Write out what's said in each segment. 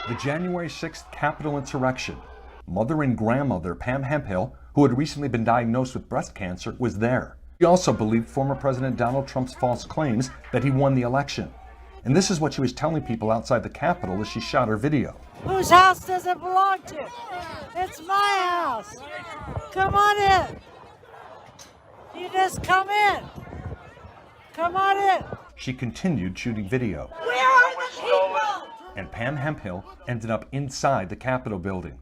The January 6th Capitol insurrection. Mother and grandmother Pam Hemphill, who had recently been diagnosed with breast cancer, was there. She also believed former President Donald Trump's false claims that he won the election. And this is what she was telling people outside the Capitol as she shot her video. Whose house does it belong to? It's my house. Come on in. You just come in. Come on in. She continued shooting video. We are the people. And Pam Hemphill ended up inside the Capitol building.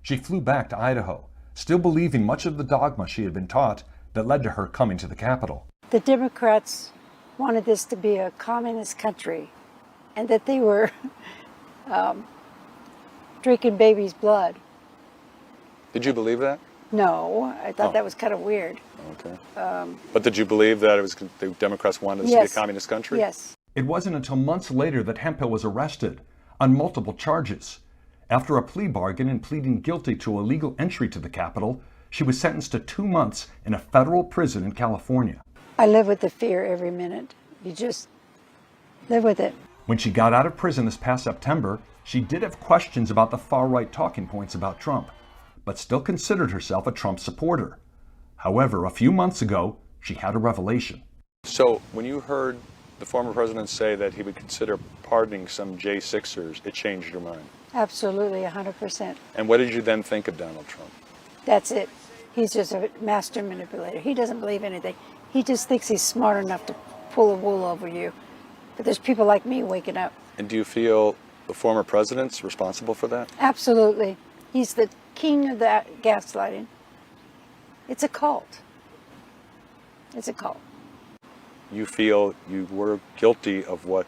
She flew back to Idaho, still believing much of the dogma she had been taught that led to her coming to the Capitol. The Democrats wanted this to be a communist country and that they were drinking babies' blood. Did you believe that? No, I thought that was kind of weird. Okay. But did you believe that the Democrats wanted us to be a communist country? Yes. It wasn't until months later that Hemphill was arrested on multiple charges. After a plea bargain and pleading guilty to illegal entry to the Capitol, she was sentenced to 2 months in a federal prison in California. I live with the fear every minute. You just live with it. When she got out of prison this past September, she did have questions about the far-right talking points about Trump, but still considered herself a Trump supporter. However, a few months ago, she had a revelation. So when you heard the former president say that he would consider pardoning some J6ers, it changed your mind? Absolutely, 100%. And what did you then think of Donald Trump? That's it. He's just a master manipulator. He doesn't believe anything. He just thinks he's smart enough to pull the wool over you. But there's people like me waking up. And do you feel the former president's responsible for that? Absolutely. He's the king of that gaslighting. It's a cult. It's a cult. You feel you were guilty of what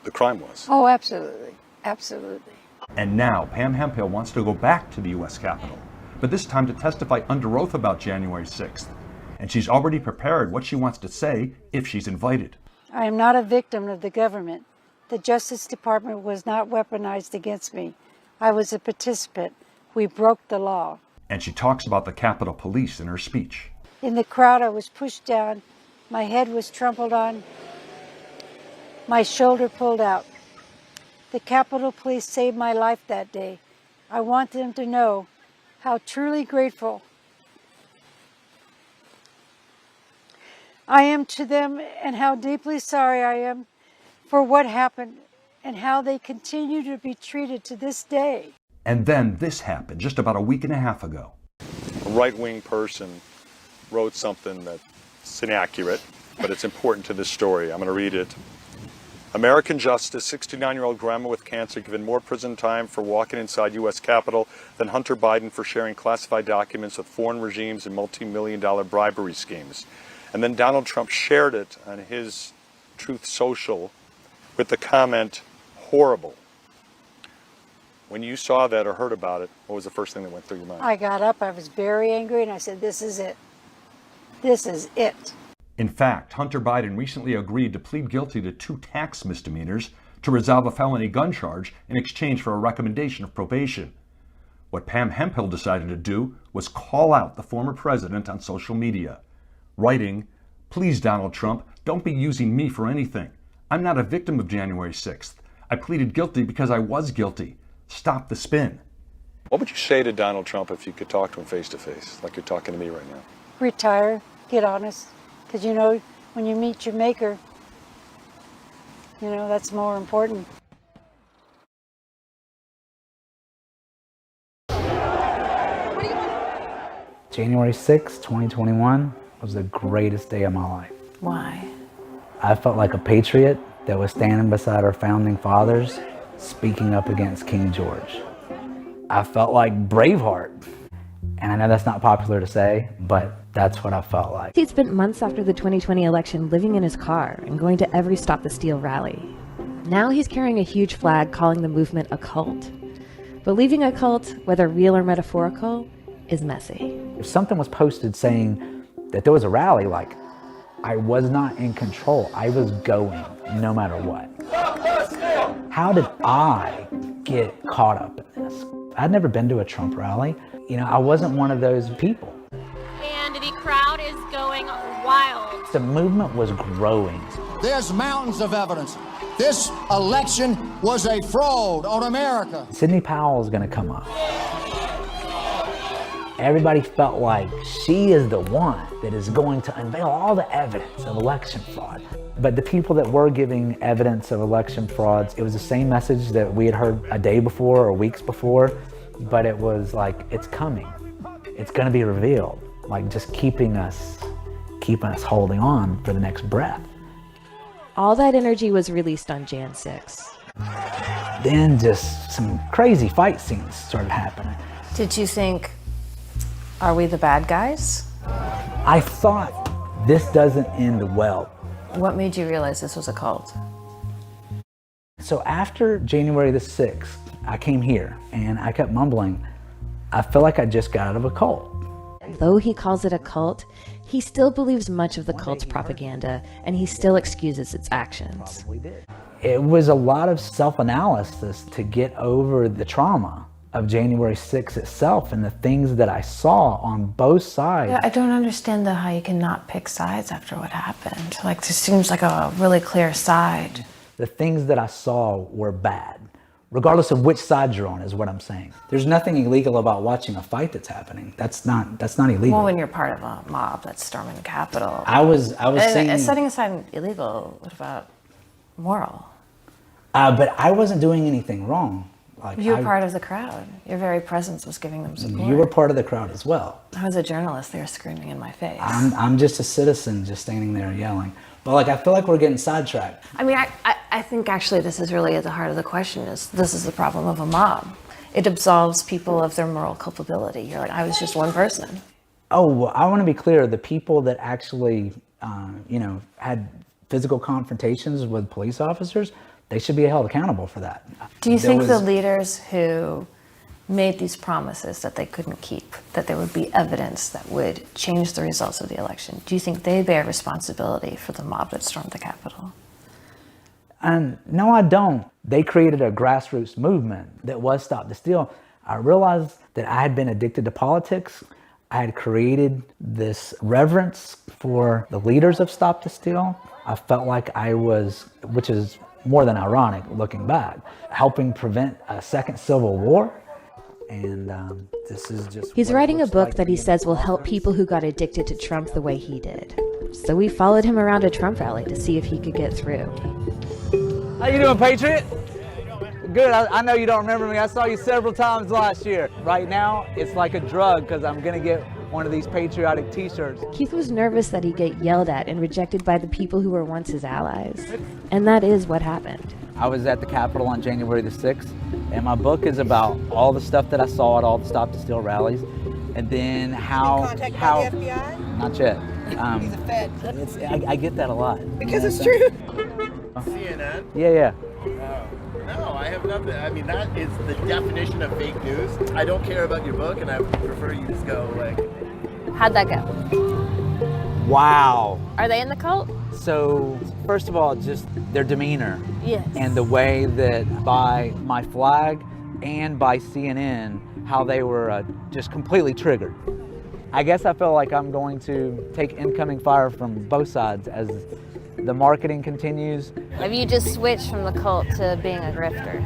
the crime was? Oh, absolutely. Absolutely. And now Pam Hemphill wants to go back to the U.S. Capitol, but this time to testify under oath about January 6th. And she's already prepared what she wants to say if she's invited. I am not a victim of the government. The Justice Department was not weaponized against me. I was a participant. We broke the law. And she talks about the Capitol Police in her speech. In the crowd, I was pushed down. My head was trampled on. My shoulder pulled out. The Capitol Police saved my life that day. I want them to know how truly grateful I am to them and how deeply sorry I am for what happened and how they continue to be treated to this day. And then this happened just about a week and a half ago. A right-wing person wrote something that's inaccurate, but it's important to this story. I'm going to read it. American justice, 69-year-old grandma with cancer given more prison time for walking inside U.S. Capitol than Hunter Biden for sharing classified documents with foreign regimes and multi-million-dollar bribery schemes. And then Donald Trump shared it on his Truth Social with the comment, horrible. When you saw that or heard about it, what was the first thing that went through your mind? I got up, I was very angry, and I said, this is it. This is it. In fact, Hunter Biden recently agreed to plead guilty to 2 tax misdemeanors to resolve a felony gun charge in exchange for a recommendation of probation. What Pam Hemphill decided to do was call out the former president on social media, writing, "Please, Donald Trump, don't be using me for anything. I'm not a victim of January 6th. I pleaded guilty because I was guilty. Stop the spin." What would you say to Donald Trump if you could talk to him face to face, like you're talking to me right now? Retire, get honest. Because you know, when you meet your maker, you know, that's more important. January 6, 2021 was the greatest day of my life. Why? I felt like a patriot that was standing beside our founding fathers, speaking up against King George. I felt like Braveheart. And I know that's not popular to say, but that's what I felt like. He'd spent months after the 2020 election living in his car and going to every Stop the Steal rally. Now he's carrying a huge flag calling the movement a cult. Believing a cult, whether real or metaphorical, is messy. If something was posted saying that there was a rally, like, I was not in control. I was going no matter what. How did I get caught up in this? I'd never been to a Trump rally. You know, I wasn't one of those people. And the crowd is going wild. The movement was growing. There's mountains of evidence. This election was a fraud on America. Sidney Powell is going to come up. Everybody felt like she is the one that is going to unveil all the evidence of election fraud. But the people that were giving evidence of election frauds, it was the same message that we had heard a day before or weeks before, but it was like, it's coming. It's going to be revealed, like just keeping us holding on for the next breath. All that energy was released on Jan 6. Then just some crazy fight scenes started happening. Did you think, are we the bad guys? I thought this doesn't end well. What made you realize this was a cult? So after January the 6th, I came here and I kept mumbling, I feel like I just got out of a cult. Though he calls it a cult, he still believes much of the cult's propaganda, and he still excuses its actions. It was a lot of self-analysis to get over the trauma of January 6th itself and the things that I saw on both sides. Yeah, I don't understand how you cannot pick sides after what happened. Like, this seems like a really clear side. The things that I saw were bad, regardless of which side you're on, is what I'm saying. There's nothing illegal about watching a fight that's happening. That's not illegal. Well, when you're part of a mob that's storming the Capitol. I was saying, setting aside illegal, what about moral? But I wasn't doing anything wrong. Like, You were part of the crowd. Your very presence was giving them support. You were part of the crowd as well. I was a journalist. They were screaming in my face. I'm just a citizen just standing there yelling. But like, I feel like we're getting sidetracked. I mean, I think actually this is really at the heart of the question is, this is the problem of a mob. It absolves people of their moral culpability. You're like, I was just one person. Oh, well, I want to be clear. The people that actually, had physical confrontations with police officers, they should be held accountable for that. Do you think the leaders who made these promises that they couldn't keep, that there would be evidence that would change the results of the election, do you think they bear responsibility for the mob that stormed the Capitol? No, I don't. They created a grassroots movement that was Stop the Steal. I realized that I had been addicted to politics. I had created this reverence for the leaders of Stop the Steal. I felt like I was, which is more than ironic looking back, helping prevent a second civil war. And this is just... He's writing a book that he says will help people who got addicted to Trump the way he did. So we followed him around a Trump rally to see if he could get through. How you doing, Patriot? Good. I know you don't remember me. I saw you several times last year. Right now, it's like a drug because I'm going to get one of these patriotic t-shirts. Keith was nervous that he'd get yelled at and rejected by the people who were once his allies. And that is what happened. I was at the Capitol on January the 6th, and my book is about all the stuff that I saw at all the Stop the Steal rallies, and then how... Contacted by the FBI? Not yet. He's a Fed. I get that a lot. Because it's true. CNN? Yeah. No, I have nothing. I mean, that is the definition of fake news. I don't care about your book, and I prefer you just go, like... How'd that go? Wow. Are they in the cult? So, first of all, just their demeanor. Yes. And the way that by my flag and by CNN, how they were just completely triggered. I guess I feel like I'm going to take incoming fire from both sides as the marketing continues. Have you just switched from the cult to being a grifter?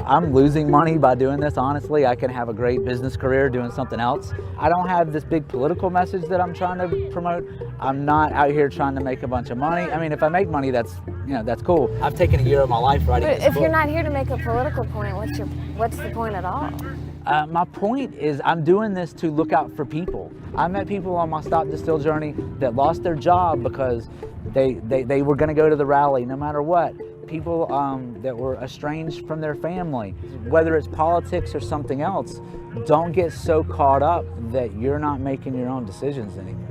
I'm losing money by doing this, honestly. I can have a great business career doing something else. I don't have this big political message that I'm trying to promote. I'm not out here trying to make a bunch of money. I mean, if I make money, that's cool. I've taken a year of my life writing this book. But if you're not here to make a political point, what's the point at all? My point is I'm doing this to look out for people. I met people on my Stop the Steal journey that lost their job because they were going to go to the rally no matter what. People that were estranged from their family, whether it's politics or something else, don't get so caught up that you're not making your own decisions anymore.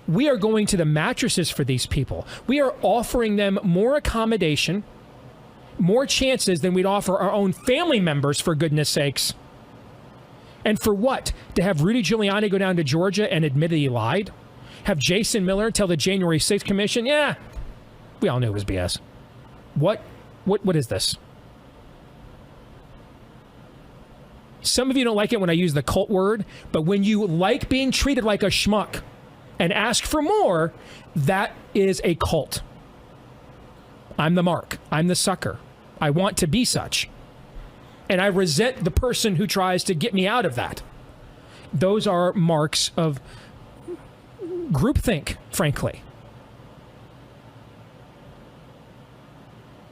We are going to the mattresses for these people. We are offering them more accommodation, more chances than we'd offer our own family members, for goodness sakes. And for what? To have Rudy Giuliani go down to Georgia and admit that he lied? Have Jason Miller tell the January 6th commission, yeah, we all knew it was BS. What is this? Some of you don't like it when I use the cult word, but when you like being treated like a schmuck and ask for more, that is a cult. I'm the mark. I'm the sucker. I want to be such. And I resent the person who tries to get me out of that. Those are marks of groupthink, frankly.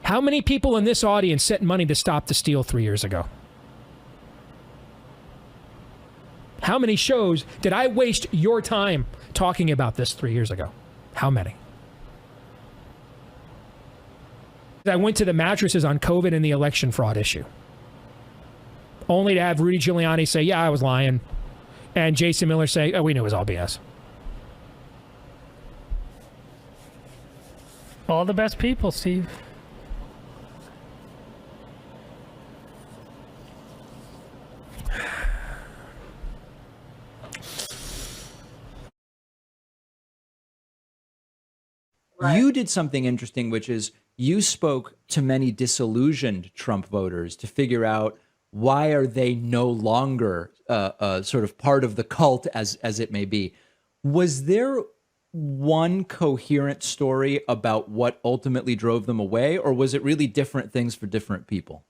How many people in this audience sent money to stop the steal 3 years ago? How many shows did I waste your time talking about this 3 years ago? How many? I went to the mattresses on COVID and the election fraud issue, only to have Rudy Giuliani say, yeah, I was lying, and Jason Miller say, oh, we knew it was all BS. All the best people, Steve. You did something interesting, which is you spoke to many disillusioned Trump voters to figure out why are they no longer sort of part of the cult, as it may be. Was there one coherent story about what ultimately drove them away, or was it really different things for different people?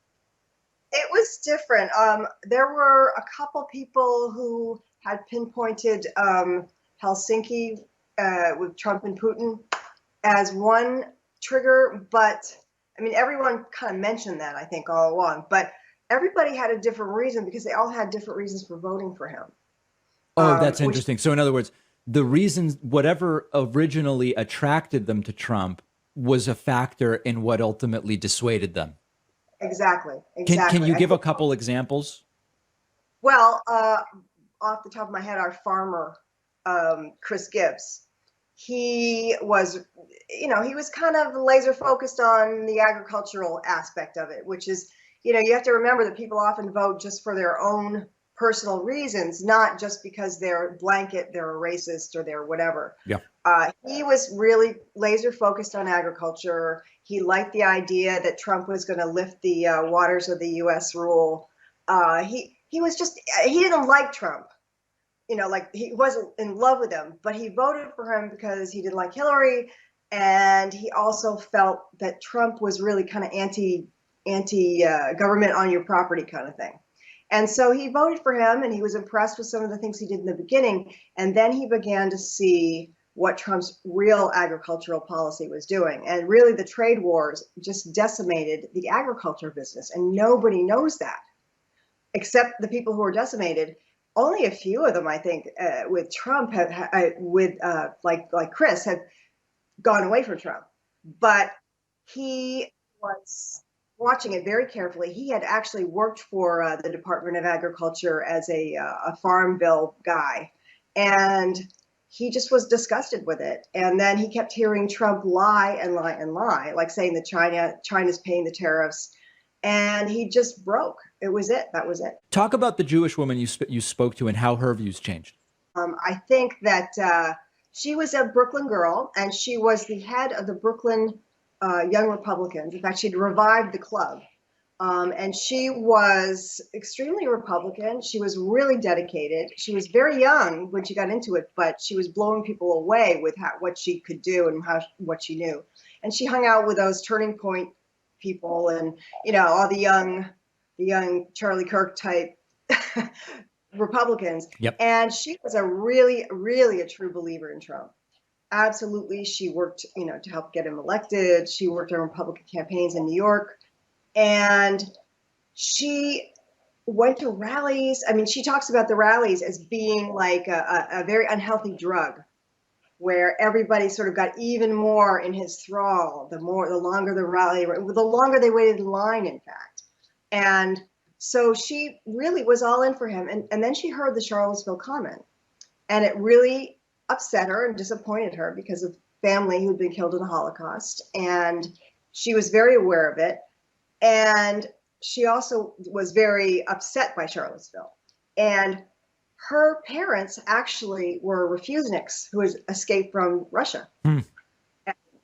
It was different. There were a couple people who had pinpointed Helsinki with Trump and Putin as one trigger, but I mean, everyone kind of mentioned that, I think, all along, but everybody had a different reason because they all had different reasons for voting for him. Oh, that's interesting. So in other words, the reasons, whatever originally attracted them to Trump was a factor in what ultimately dissuaded them. Exactly. Can you give a couple examples? Well, off the top of my head, our farmer, Chris Gibbs, he was, he was kind of laser focused on the agricultural aspect of it, which is, you have to remember that people often vote just for their own personal reasons, not just because they're a racist or they're whatever. Yeah. He was really laser focused on agriculture. He liked the idea that Trump was going to lift the waters of the U.S. rule. He didn't like Trump. Like he wasn't in love with him, but he voted for him because he didn't like Hillary. And he also felt that Trump was really kind of anti government on your property kind of thing. And so he voted for him, and he was impressed with some of the things he did in the beginning. And then he began to see what Trump's real agricultural policy was doing. And really the trade wars just decimated the agriculture business. And nobody knows that except the people who are decimated. Only a few of them, I think, with Trump, like Chris, have gone away from Trump. But he was watching it very carefully. He had actually worked for the Department of Agriculture as a farm bill guy, and he just was disgusted with it. And then he kept hearing Trump lie and lie and lie, like saying that China's paying the tariffs, and he just broke. It was it. That was it. Talk about the Jewish woman you spoke to and how her views changed. I think that she was a Brooklyn girl, and she was the head of the Brooklyn Young Republicans. In fact, she'd revived the club. And she was extremely Republican. She was really dedicated. She was very young when she got into it, but she was blowing people away with what she could do and what she knew. And she hung out with those Turning Point people and, all the young Charlie Kirk type Republicans. Yep. And she was a really, really a true believer in Trump. Absolutely. She worked, to help get him elected. She worked on Republican campaigns in New York. And she went to rallies. I mean, she talks about the rallies as being like a very unhealthy drug, where everybody sort of got even more in his thrall, the longer the rally, the longer they waited in line, in fact. And so she really was all in for him. And then she heard the Charlottesville comment, and it really upset her and disappointed her because of family who'd been killed in the Holocaust. And she was very aware of it. And she also was very upset by Charlottesville. And her parents actually were refuseniks who had escaped from Russia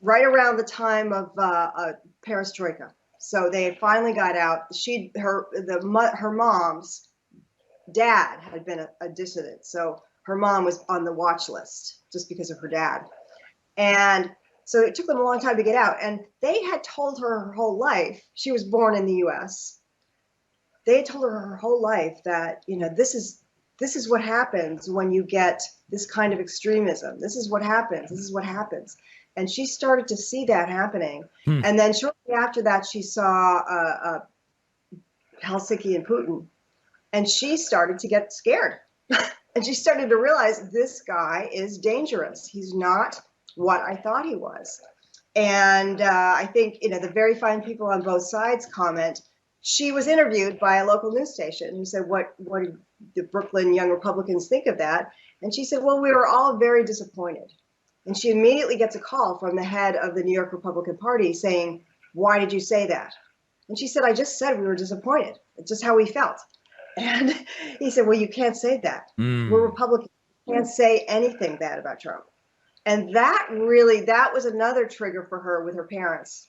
right around the time of Perestroika. So they finally got out. Her mom's dad had been a dissident. So her mom was on the watch list just because of her dad. And so it took them a long time to get out. And they had told her whole life, she was born in the US. They had told her whole life that, this is what happens when you get this kind of extremism. This is what happens. This is what happens. And she started to see that happening. And then shortly after that, she saw Helsinki and Putin. And she started to get scared. And she started to realize this guy is dangerous. He's not what I thought he was. And I think, the very fine people on both sides comment. She was interviewed by a local news station who said, what did the Brooklyn Young Republicans think of that? And she said, well, we were all very disappointed. And she immediately gets a call from the head of the New York Republican Party saying, why did you say that? And she said, I just said we were disappointed. It's just how we felt. And he said, well, you can't say that. We're Republicans. You can't say anything bad about Trump. And that was another trigger for her with her parents.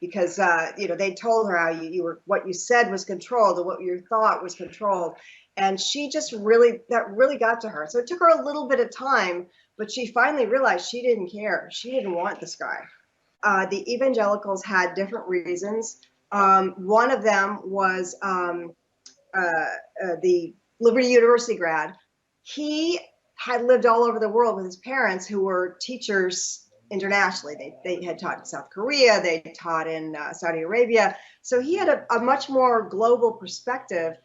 Because, they told her how you were, what you said was controlled and what you thought was controlled. And she just that really got to her. So it took her a little bit of time, but she finally realized she didn't care. She didn't want this guy. The evangelicals had different reasons. One of them was the Liberty University grad. He had lived all over the world with his parents who were teachers internationally. They had taught in South Korea, they taught in Saudi Arabia. So he had a much more global perspective.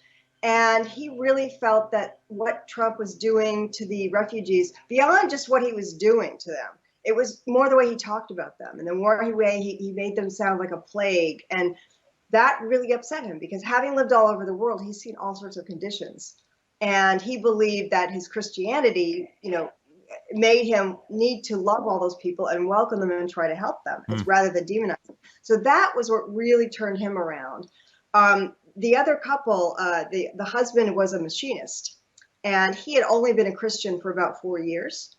And he really felt that what Trump was doing to the refugees, beyond just what he was doing to them, it was more the way he talked about them and the more way he made them sound like a plague. And that really upset him because having lived all over the world, he's seen all sorts of conditions. And he believed that his Christianity, made him need to love all those people and welcome them and try to help them rather than demonize them. So that was what really turned him around. The other couple, the husband was a machinist, and he had only been a Christian for about 4 years.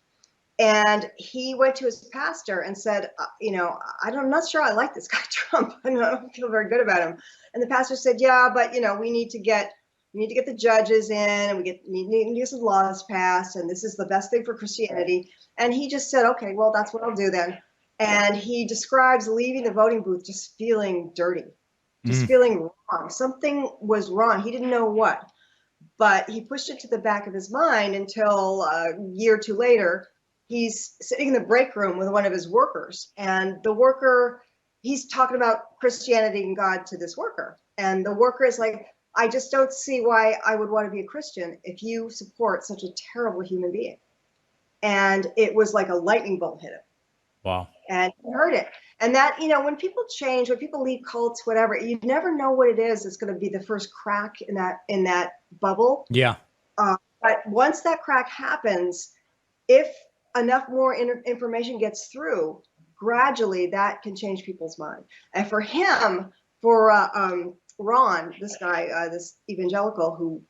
And he went to his pastor and said, I'm not sure I like this guy Trump. I don't feel very good about him. And the pastor said, yeah, but we need to get the judges in, and we need to get some laws passed, and this is the best thing for Christianity. And he just said, okay, well, that's what I'll do then. And he describes leaving the voting booth just feeling dirty, just feeling wrong. Something was wrong. He didn't know what, but he pushed it to the back of his mind until a year or two later, he's sitting in the break room with one of his workers, and the worker, he's talking about Christianity and God to this worker. And the worker is like, I just don't see why I would want to be a Christian if you support such a terrible human being. And it was like a lightning bolt hit him. Wow. And he heard it. And that, when people change, when people leave cults, whatever, you never know what it is that's going to be the first crack in that bubble. Yeah. But once that crack happens, if enough more information gets through, gradually that can change people's mind. And for him, Ron, this guy, this evangelical who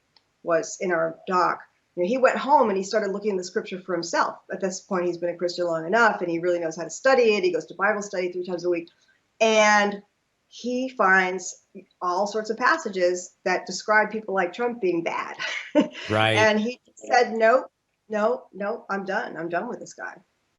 was in our doc, he went home and he started looking in the scripture for himself. At this point, he's been a Christian long enough and he really knows how to study it. He goes to Bible study 3 times a week. And he finds all sorts of passages that describe people like Trump being bad. Right. And he said, no, I'm done. I'm done with this guy.